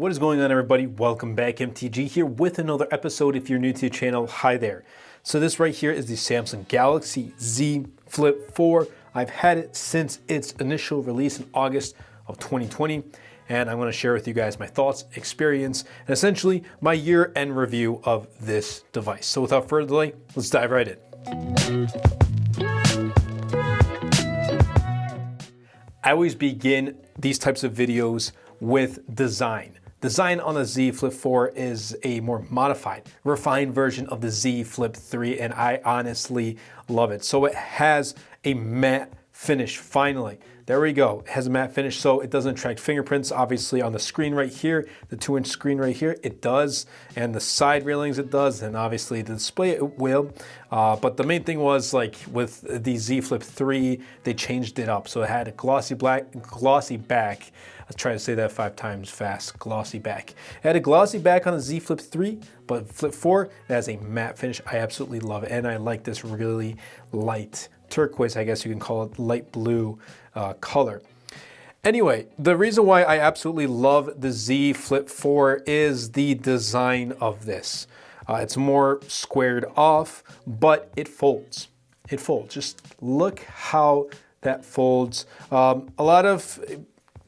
What is going on, everybody? Welcome back. MTG here with another episode. If you're new to the channel, hi there. So this right here is the Samsung Galaxy Z Flip 4. I've had it since its initial release in August of 2020, and I'm going to share with you guys my thoughts, experience, and essentially my year-end review of this device. So without further delay, let's dive right in. I always begin these types of videos with design. Design on the Z Flip 4 is a more modified, refined version of the Z Flip 3, and I honestly love it. So it has a matte finish, finally. There we go. It has a matte finish, so it doesn't attract fingerprints. Obviously on the screen right here, the 2-inch screen right here, it does, and the side railings it does, and obviously the display it will. But the main thing was, like, with the Z Flip 3, they changed it up. So it had a glossy back. Let's try to say that 5 times fast. Glossy back. It had a glossy back on the Z Flip 3, but Flip 4, it has a matte finish. I absolutely love it, and I like this really light turquoise, I guess you can call it, light blue color. Anyway, the reason why I absolutely love the Z Flip 4 is the design of this. It's more squared off, but it folds. It folds. Just look how that folds. A lot of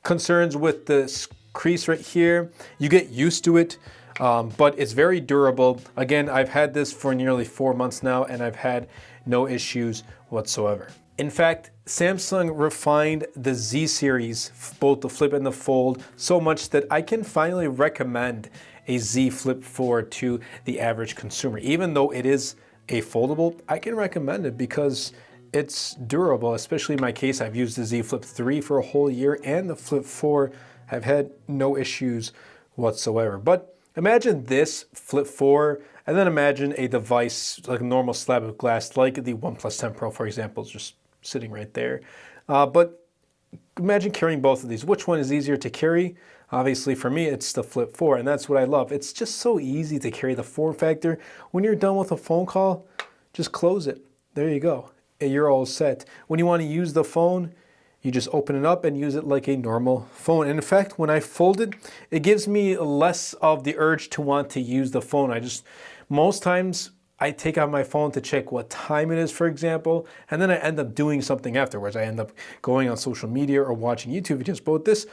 concerns with the crease right here. You get used to it, but it's very durable. Again, I've had this for nearly 4 months now, and I've had no issues whatsoever. In fact, Samsung refined the Z series, both the Flip and the Fold, so much that I can finally recommend a Z Flip 4 to the average consumer. Even though it is a foldable, I can recommend it because it's durable. Especially in my case, I've used the Z Flip 3 for a whole year, and the Flip 4 have had no issues whatsoever. But imagine this Flip 4, and then imagine a device like a normal slab of glass, like the OnePlus 10 Pro, for example, is just sitting right there. But imagine carrying both of these. Which one is easier to carry? Obviously, for me, it's the Flip 4, and that's what I love. It's just so easy to carry. The form factor. When you're done with a phone call, just close it. There you go. And you're all set. When you want to use the phone, you just open it up and use it like a normal phone. And in fact, when I fold it, it gives me less of the urge to want to use the phone. Most times I take out my phone to check what time it is, for example, and then I end up doing something afterwards. I end up going on social media or watching YouTube videos. But with this,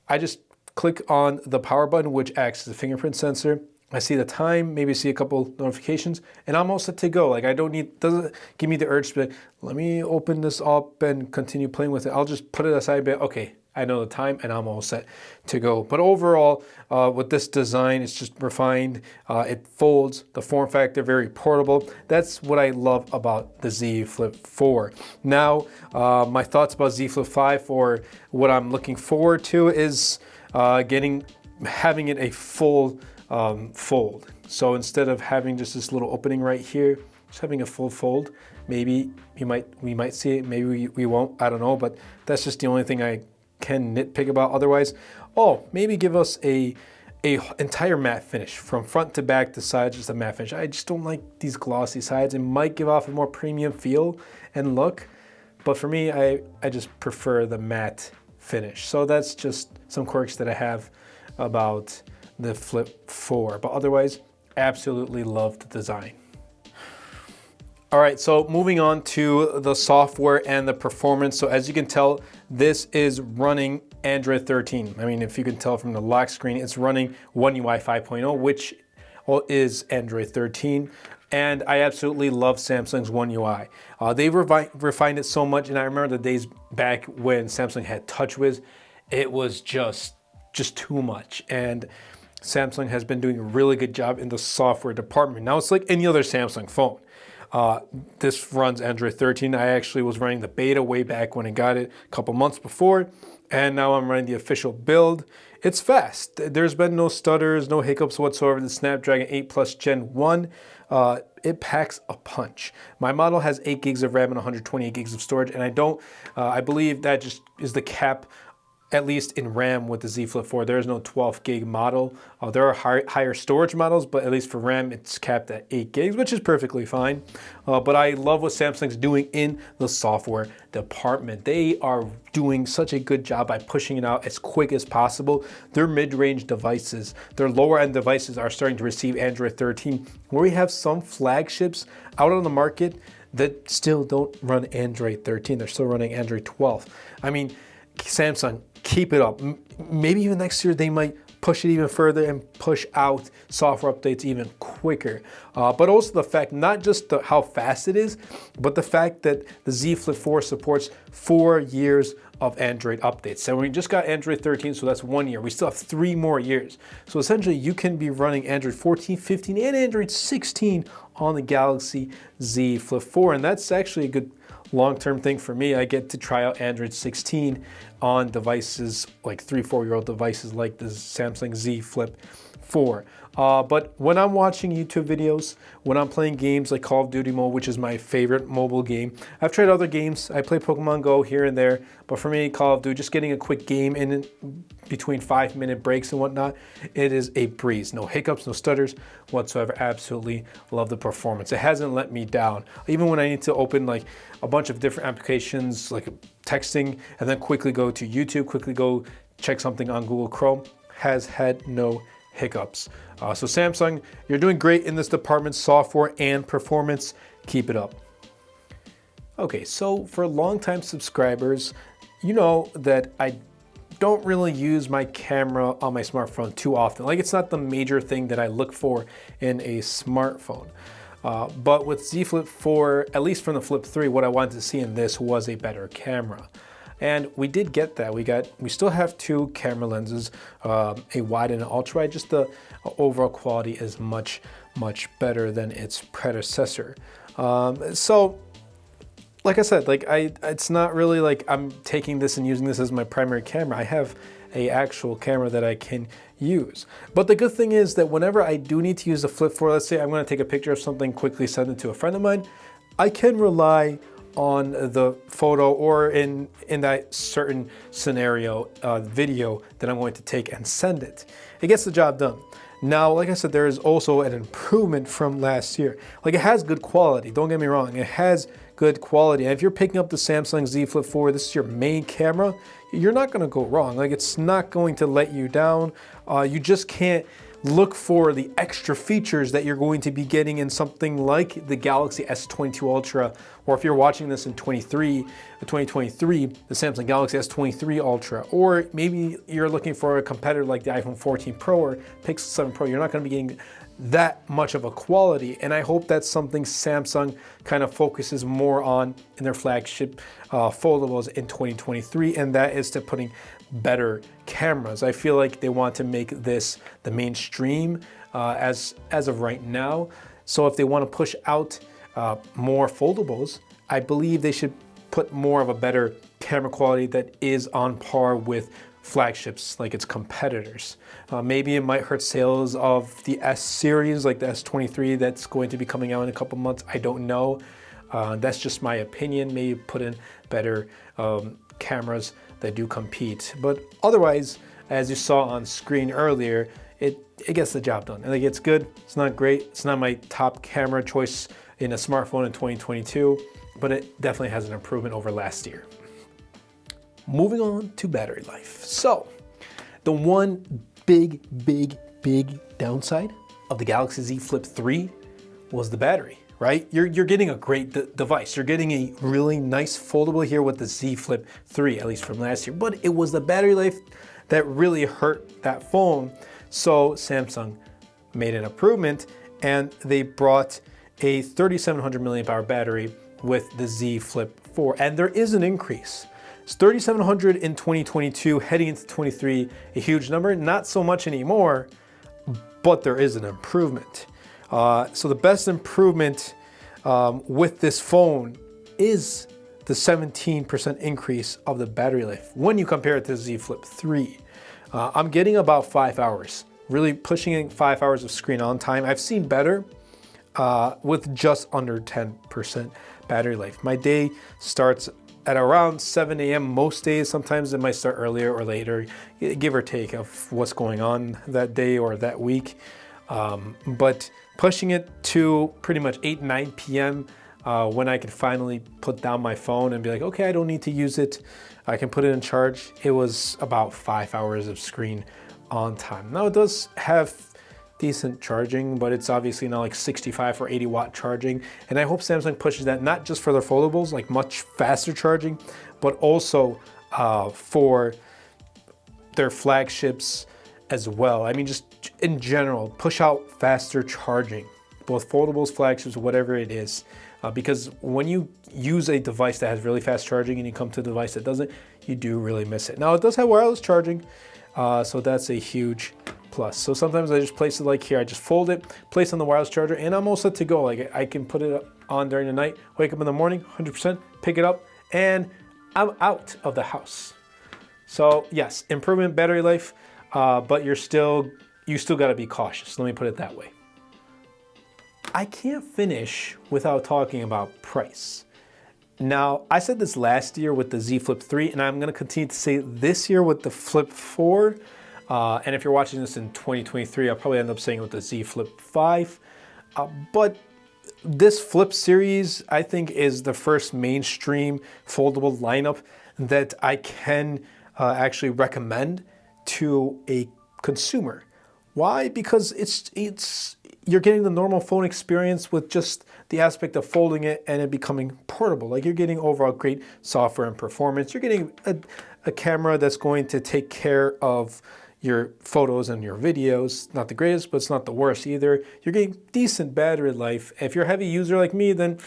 I just click on the power button, which acts as a fingerprint sensor. I see the time, maybe see a couple notifications, and I'm all set to go. Like, doesn't give me the urge to be like, let me open this up and continue playing with it. I'll just put it aside, but okay, I know the time, and I'm all set to go. But overall, with this design, it's just refined. It folds, the form factor, very portable. That's what I love about the Z Flip 4. Now, my thoughts about Z Flip 5, or what I'm looking forward to, is having it a full fold. So instead of having just this little opening right here, just having a full fold. Maybe we might see it, maybe we won't, I don't know, but that's just the only thing I can nitpick about. Otherwise, maybe give us a entire matte finish from front to back to sides, just a matte finish. I just don't like these glossy sides. It might give off a more premium feel and look, but for me, I just prefer the matte finish. So that's just some quirks that I have about the Flip 4, but otherwise, absolutely love the design. All right, so moving on to the software and the performance. So as you can tell, this is running Android 13. I mean, if you can tell from the lock screen, it's running One UI 5.0, which is Android 13. And I absolutely love Samsung's One UI. They've refined it so much, and I remember the days back when Samsung had TouchWiz, it was just too much. And Samsung has been doing a really good job in the software department. Now it's like any other Samsung phone. This runs Android 13. I actually was running the beta way back when I got it a couple months before, and now I'm running the official build. It's fast. There's been no stutters, no hiccups whatsoever. The Snapdragon 8 Plus Gen 1, it packs a punch. My model has 8 gigs of RAM and 128 gigs of storage, and I believe that just is the cap at least in RAM with the Z Flip 4, there is no 12 gig model. There are higher storage models, but at least for RAM, it's capped at 8 gigs, which is perfectly fine. But I love what Samsung's doing in the software department. They are doing such a good job by pushing it out as quick as possible. Their mid-range devices, their lower-end devices are starting to receive Android 13, where we have some flagships out on the market that still don't run Android 13. They're still running Android 12. I mean, Samsung, keep it up. Maybe even next year they might push it even further and push out software updates even quicker. But also the fact, not just how fast it is, but the fact that the Z Flip 4 supports 4 years of Android updates. So we just got Android 13, so that's 1 year. We still have 3 more years. So essentially you can be running Android 14, 15, and Android 16 on the Galaxy Z Flip 4. And that's actually a good long-term thing for me. I get to try out Android 16 on devices like 3-4-year-old devices like the Samsung Z Flip 4. But when I'm watching YouTube videos, when I'm playing games like Call of Duty Mobile, which is my favorite mobile game, I've tried other games. I play Pokemon Go here and there, but for me, Call of Duty, just getting a quick game in between 5-minute breaks and whatnot, it is a breeze. No hiccups, no stutters whatsoever. Absolutely love the performance. It hasn't let me down. Even when I need to open like a bunch of different applications like texting and then quickly go to YouTube, quickly go check something on Google Chrome, has had no hiccups. So Samsung, you're doing great in this department, software and performance. Keep it up. Okay, so for longtime subscribers, you know that I don't really use my camera on my smartphone too often. Like, it's not the major thing that I look for in a smartphone. But with Z Flip 4, at least from the Flip 3, what I wanted to see in this was a better camera. And we did get that. We still have 2 camera lenses, a wide and an ultra wide. Just the overall quality is much, much better than its predecessor. So, like I said, it's not really like I'm taking this and using this as my primary camera. I have an actual camera that I can use. But the good thing is that whenever I do need to use the Flip 4, let's say I'm going to take a picture of something, quickly send it to a friend of mine, I can rely on the photo or in that certain scenario, video that I'm going to take and send it. It gets the job done. Now, like I said, there is also an improvement from last year. Like, it has good quality, don't get me wrong. It has good quality. And if you're picking up the Samsung Z Flip 4, this is your main camera, you're not gonna go wrong. Like, it's not going to let you down. You just can't look for the extra features that you're going to be getting in something like the Galaxy S22 Ultra, or if you're watching this in 2023, the Samsung Galaxy S23 Ultra, or maybe you're looking for a competitor like the iPhone 14 Pro or Pixel 7 Pro. You're not going to be getting that much of a quality, and I hope that's something Samsung kind of focuses more on in their flagship foldables in 2023, and that is to putting better cameras. I feel like they want to make this the mainstream as of right now. So if they want to push out more foldables, I believe they should put more of a better camera quality that is on par with flagships like its competitors. Maybe it might hurt sales of the S series, like the S23 that's going to be coming out in a couple months. I don't know. That's just my opinion. Maybe put in better cameras that do compete. But otherwise, as you saw on screen earlier, it gets the job done. Like, it's good. It's not great. It's not my top camera choice in a smartphone in 2022, but it definitely has an improvement over last year. Moving on to battery life. So, the one big downside of the Galaxy Z Flip 3 was the battery, right? You're getting a great device. You're getting a really nice foldable here with the Z Flip 3, at least from last year, but it was the battery life that really hurt that phone. So Samsung made an improvement and they brought a 3700 milliamp hour battery with the Z Flip 4, and there is an increase. It's 3700 in 2022, heading into 23, a huge number, not so much anymore, but there is an improvement. So the best improvement with this phone is the 17% increase of the battery life when you compare it to the Z Flip 3. I'm getting about 5 hours, really pushing in 5 hours of screen on time. I've seen better with just under 10% battery life. My day starts at around 7 a.m. most days. Sometimes it might start earlier or later, give or take of what's going on that day or that week. But pushing it to pretty much 8, 9 p.m. When I could finally put down my phone and be like, okay, I don't need to use it. I can put it in charge. It was about 5 hours of screen on time. Now it does have decent charging, but it's obviously not like 65 or 80 watt charging. And I hope Samsung pushes that not just for their foldables, like much faster charging, but also for their flagships as well. I mean, just in general, push out faster charging, both foldables, flagships, whatever it is. Because when you use a device that has really fast charging and you come to a device that doesn't, you do really miss it. Now it does have wireless charging, so that's a huge plus. So sometimes I just place it like here, I just fold it, place on the wireless charger, and I'm all set to go. Like I can put it on during the night, wake up in the morning, 100%, pick it up, and I'm out of the house. So yes, improvement battery life, but you still gotta be cautious. Let me put it that way. I can't finish without talking about price. Now, I said this last year with the Z Flip 3, and I'm gonna continue to say this year with the Flip 4. And if you're watching this in 2023, I'll probably end up saying it with the Z Flip 5. But this Flip series, I think, is the first mainstream foldable lineup that I can actually recommend to a consumer. Why? Because you're getting the normal phone experience with just the aspect of folding it and it becoming portable. Like you're getting overall great software and performance. You're getting a camera that's going to take care of your photos and your videos. Not the greatest, but it's not the worst either. You're getting decent battery life. If you're a heavy user like me, then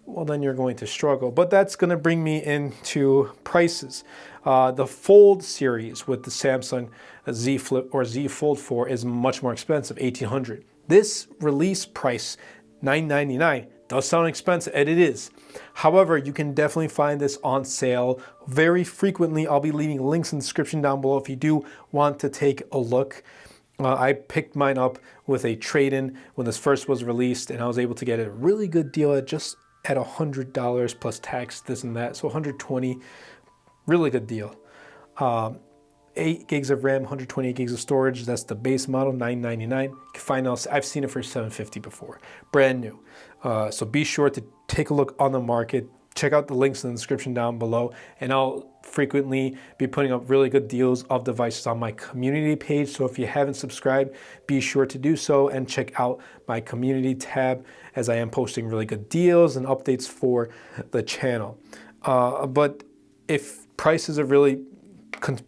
you're going to struggle. But that's going to bring me into prices. The Fold series with the Samsung Z Flip or Z Fold 4 is much more expensive, $1,800. This release price, $999, does sound expensive, and it is. However, you can definitely find this on sale very frequently. I'll be leaving links in the description down below if you do want to take a look. I picked mine up with a trade-in when this first was released, and I was able to get a really good deal at $100 plus tax, this and that, so $120, really good deal. 8 gigs of RAM, 128 gigs of storage. That's the base model, $999. You can find out, I've seen it for $750 before, brand new. So be sure to take a look on the market. Check out the links in the description down below, and I'll frequently be putting up really good deals of devices on my community page. So if you haven't subscribed, be sure to do so and check out my community tab, as I am posting really good deals and updates for the channel. But if prices are really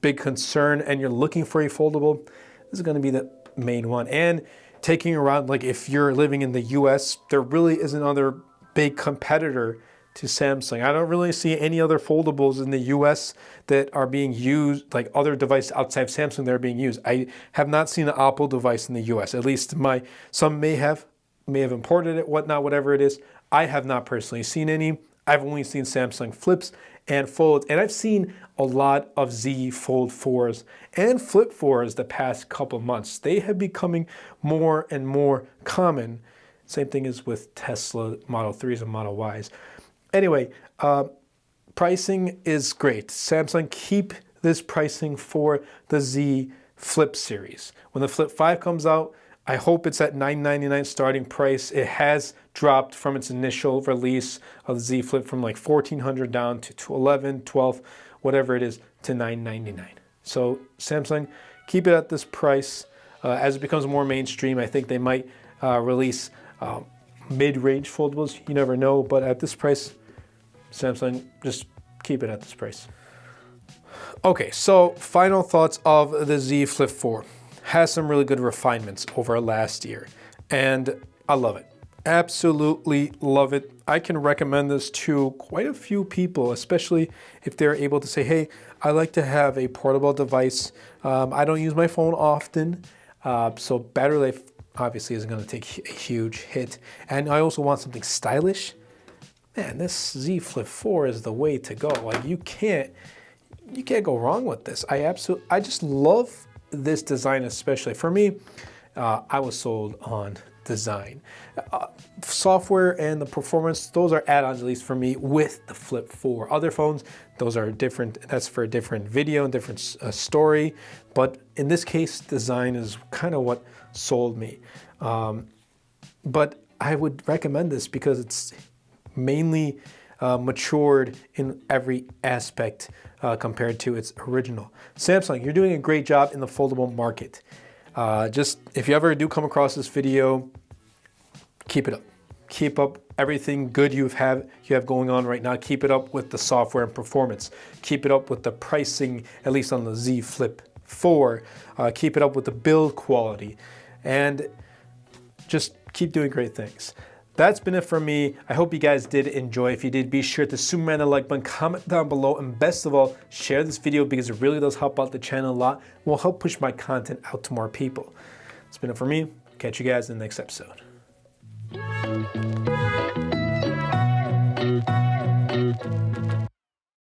big concern and you're looking for a foldable, this is going to be the main one. And taking around, like if you're living in the US, there really is another big competitor to Samsung. I don't really see any other foldables in the US that are being used, like other devices outside of Samsung that are being used. I have not seen an Apple device in the US, at least some may have imported it, whatnot, whatever it is. I have not personally seen any. I've only seen Samsung Flips and Folds, and I've seen a lot of Z Fold 4s and Flip 4s the past couple months. They have becoming more and more common. Same thing as with Tesla Model 3s and Model Ys. Anyway, pricing is great. Samsung, keep this pricing for the Z Flip series. When the Flip 5 comes out, I hope it's at $999 starting price. It has dropped from its initial release of the Z Flip from like $1,400 down to $1,211, $1,200, whatever it is, to $999. So Samsung, keep it at this price. As it becomes more mainstream, I think they might release mid-range foldables. You never know, but at this price, Samsung, just keep it at this price. Okay, so final thoughts of the Z Flip 4. Has some really good refinements over last year, and I love it. Absolutely love it. I can recommend this to quite a few people, especially if they're able to say, hey, I like to have a portable device. I don't use my phone often, so battery life obviously isn't going to take a huge hit. And I also want something stylish. Man, this Z Flip 4 is the way to go. Like you can't go wrong with this. I just love this design, especially for me. I was sold on design. Software and the performance, those are add-ons, at least for me, with the Flip 4. Other phones, those are different. That's for a different video and different story. But in this case, design is kind of what sold me. But I would recommend this because it's mainly matured in every aspect compared to its original. Samsung, you're doing a great job in the foldable market. Just if you ever do come across this video, keep it up. Keep up everything good you have going on right now. Keep it up with the software and performance. Keep it up with the pricing, at least on the Z Flip 4. Keep it up with the build quality. And just keep doing great things. That's been it for me. I hope you guys did enjoy. If you did, be sure to smash the like button, comment down below, and best of all, share this video because it really does help out the channel a lot and will help push my content out to more people. It's been it for me. Catch you guys in the next episode.